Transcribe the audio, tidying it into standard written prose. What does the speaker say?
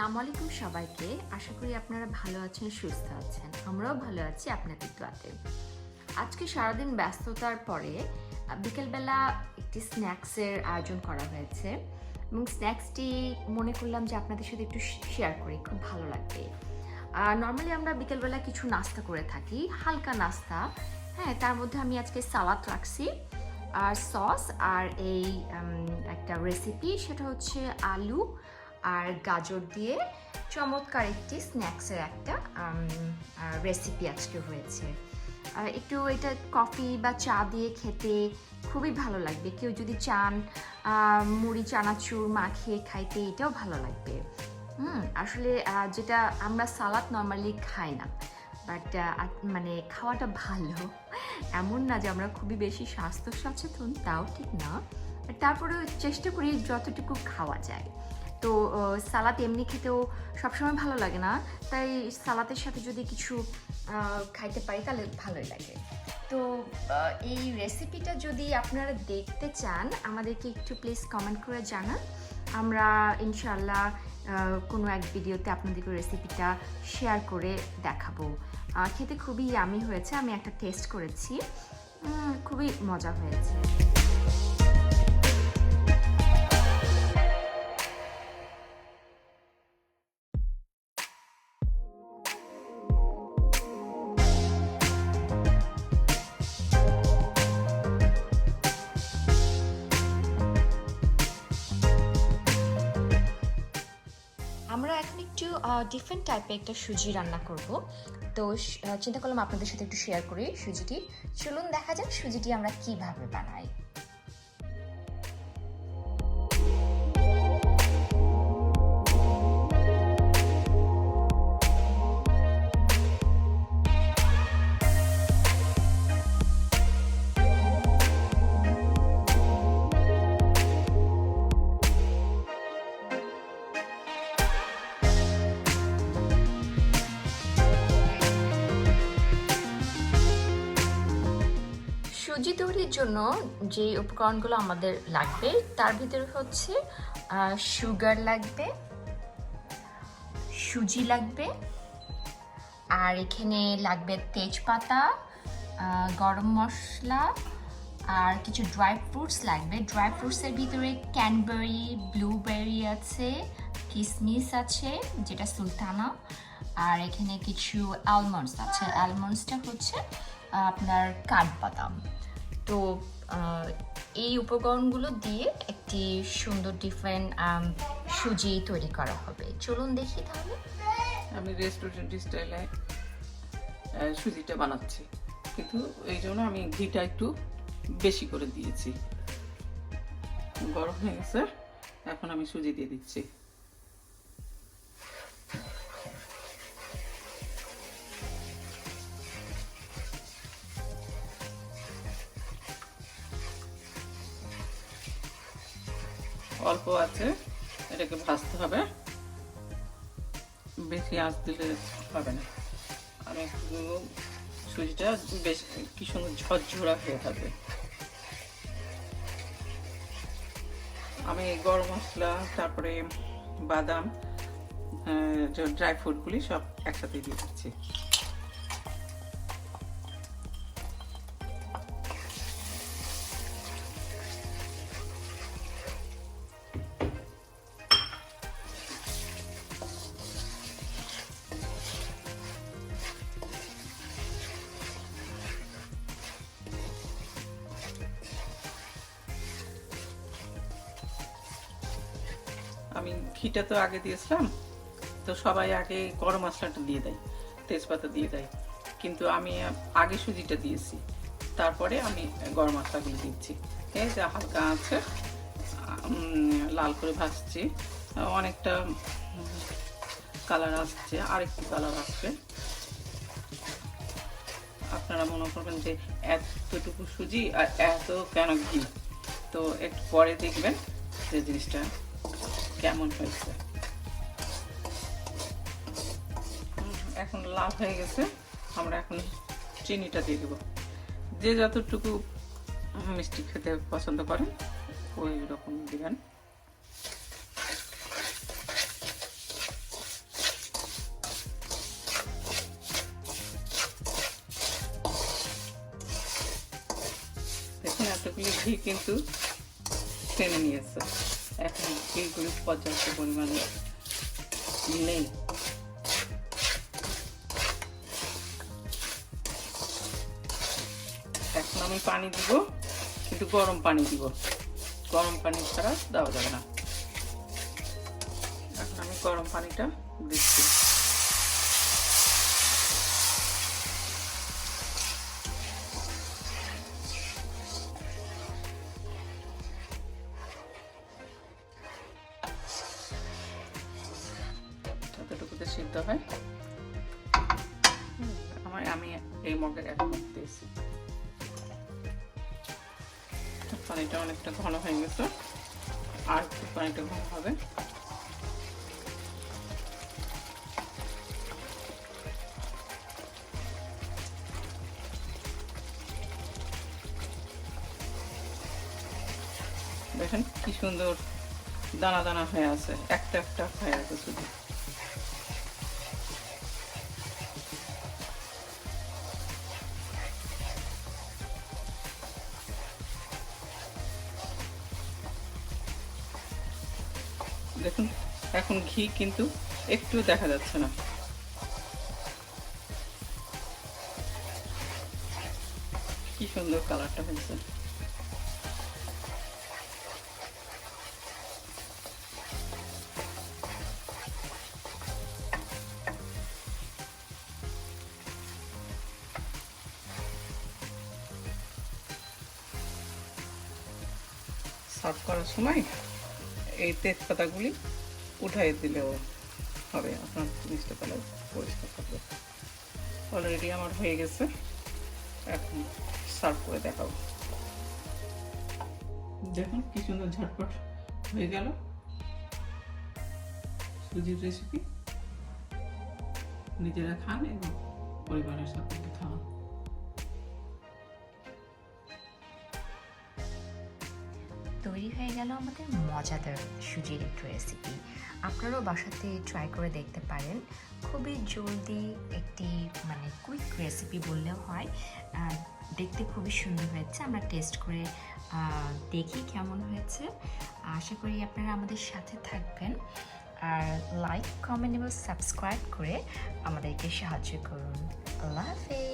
আসসালামু আলাইকুম সবাইকে। আশা করি আপনারা ভালো আছেন, সুস্থ আছেন। আমরাও ভালো আছি আপনাদের দোয়াতে। আজকে সারাদিন ব্যস্ততার পরে বিকেলবেলা একটি স্ন্যাক্সের আয়োজন করা হয়েছে এবং স্ন্যাক্সটি মনে করলাম যে আপনাদের সাথে একটু শেয়ার করি, খুব ভালো লাগবে। নর্মালি আমরা বিকেলবেলা কিছু নাস্তা করে থাকি, হালকা নাস্তা। হ্যাঁ, তার মধ্যে আমি আজকে সালাদ রাখছি আর সস আর এই একটা রেসিপি, সেটা হচ্ছে আলু আর গাজর দিয়ে চমৎকার একটি স্ন্যাক্সের একটা রেসিপি আজকে হয়েছে। একটু এটা কফি বা চা দিয়ে খেতে খুবই ভালো লাগবে। কেউ যদি চান মুড়ি চানাচুর মাখিয়ে খাইতে, এটাও ভালো লাগবে। আসলে যেটা আমরা সালাদ নর্মালি খাই না, বাট মানে খাওয়াটা ভালো। এমন না যে আমরা খুবই বেশি স্বাস্থ্য সচেতন, তাও ঠিক না, তারপরেও চেষ্টা করি যতটুকু খাওয়া যায়। তো সালাদ এমনি খেতেও সবসময় ভালো লাগে না, তাই সালাদের সাথে যদি কিছু খাইতে পারি তাহলে ভালোই লাগে। তো এই রেসিপিটা যদি আপনারা দেখতে চান, আমাদেরকে একটু প্লিজ কমেন্ট করে জানান। আমরা ইনশাল্লাহ কোনো এক ভিডিওতে আপনাদেরকে রেসিপিটা শেয়ার করে দেখাবো। খেতে খুবই ইয়ামি হয়েছে, আমি একটা টেস্ট করেছি, খুবই মজা হয়েছে। আমরা এখন একটু ডিফারেন্ট টাইপের একটা সুজি রান্না করব। তো চিন্তা করলাম আপনাদের সাথে একটু শেয়ার করি সুজিটি। চলুন দেখা যাক সুজিটি আমরা কিভাবে বানাই। সুজি তৈরির জন্য যে উপকরণগুলো আমাদের লাগবে তার ভিতরে হচ্ছে সুগার লাগবে, সুজি লাগবে, আর এখানে লাগবে তেজপাতা, গরম মশলা, আর কিছু ড্রাই ফ্রুটস লাগবে। ড্রাই ফ্রুটসের ভিতরে ক্যানবেরি, ব্লুবেরি আছে, কিশমিশ আছে যেটা সুলতানা, আর এখানে কিছু আলমন্ডস আছে। আলমন্ডসটা হচ্ছে আপনার কাঠবাদাম। তো এই উপকরণগুলো দিয়ে একটি সুন্দর ডিফারেন্ট সুজি তৈরি করা হবে। চলুন দেখি তাহলে। আমি রেস্টুরেন্ট স্টাইলে সুজিটা বানাচ্ছি, কিন্তু এই জন্য আমি ঘিটা একটু বেশি করে দিয়েছি। গরম হয়ে গেছে, এখন আমি সুজি দিয়ে দিচ্ছি। অল্প আছে, এটাকে ভাজতে হবে, বেশি আঁচ দিলে হবে না। আর একটু সুজিটা বেশ কি সুন্দর ঝরঝরা হয়ে থাকবে। আমি গরম মশলা, তারপরে বাদাম, ড্রাই ফ্রুটগুলি সব একসাথে দিয়ে দিচ্ছি। আমি ঘিটা তো আগে দিয়েছিলাম, তো সবাই আগে গরম মশলাটা দিয়ে দেয়, তেজপাতা দিয়ে দেয়, কিন্তু আমি আগে সুজিটা দিয়েছি, তারপরে আমি গরম মশলাগুলো দিচ্ছি। এই যে হালকা আছে, লাল করে ভাজছি, অনেকটা কালার আসছে, আরেকটু কালার আসবে। আপনারা মনে করবেন যে এতটুকু সুজি আর এত কেন ঘি, তো একটু পরে দেখবেন যে জিনিসটা কেমন হয়েছে। এখন লাল হয়ে গেছে, আমরা এখন চিনিটা দিয়ে দেবো। যে যতটুকু মিষ্টি খেতে পছন্দ করেন ওই রকম দিবেন। দেখুন এতগুলো ঘি কিন্তু টেনে নিয়েছে। এখন ঘিগুলি পর্যাপ্ত পরিমাণে নেই। এখন আমি পানি দিব, কিন্তু গরম পানি দিব, গরম পানি ছাড়া দেওয়া যাবে না। এখন আমি গরম পানিটা দিচ্ছি। যতটুকুতে সিদ্ধ হয় আমি এই মগের এক মগ দিয়েছি। পানিটা অনেকটা ঘন হয়ে গেছে, আর একটু পানিটা ঘন হবে। দেখেন কি সুন্দর দানা দানা হয়ে আছে, একটা একটা হয়ে আছে শুধু। দেখুন এখন ঘি কিন্তু একটু দেখা যাচ্ছে না। কি সুন্দর কালারটা হয়েছে। সার্ভ করার সময় এই তেজপাতাগুলি উঠাই দিলেও হবে, আপনার জিনিসটা তাহলে পরিষ্কার থাকবে। অলরেডি আমার হয়ে গেছে, এখন সার্ভ করে দেখাবো। দেখুন কি সুন্দর ঝটপট হয়ে গেল সুজির রেসিপি। নিজেরা খান এবং পরিবারের সাথে খান। তৈরি হয়ে গেল আমাদের মজাদার সুজির একটু রেসিপি। আপনারাও বাসাতে ট্রাই করে দেখতে পারেন। খুবই জলদি একটি মানে কুইক রেসিপি বললেও হয়। দেখতে খুবই সুন্দর হয়েছে। আমরা টেস্ট করে দেখি কেমন হয়েছে। আশা করি আপনারা আমাদের সাথে থাকবেন, আর লাইক, কমেন্ট এবং সাবস্ক্রাইব করে আমাদেরকে সাহায্য করুন। আল্লাহ হাফেজ।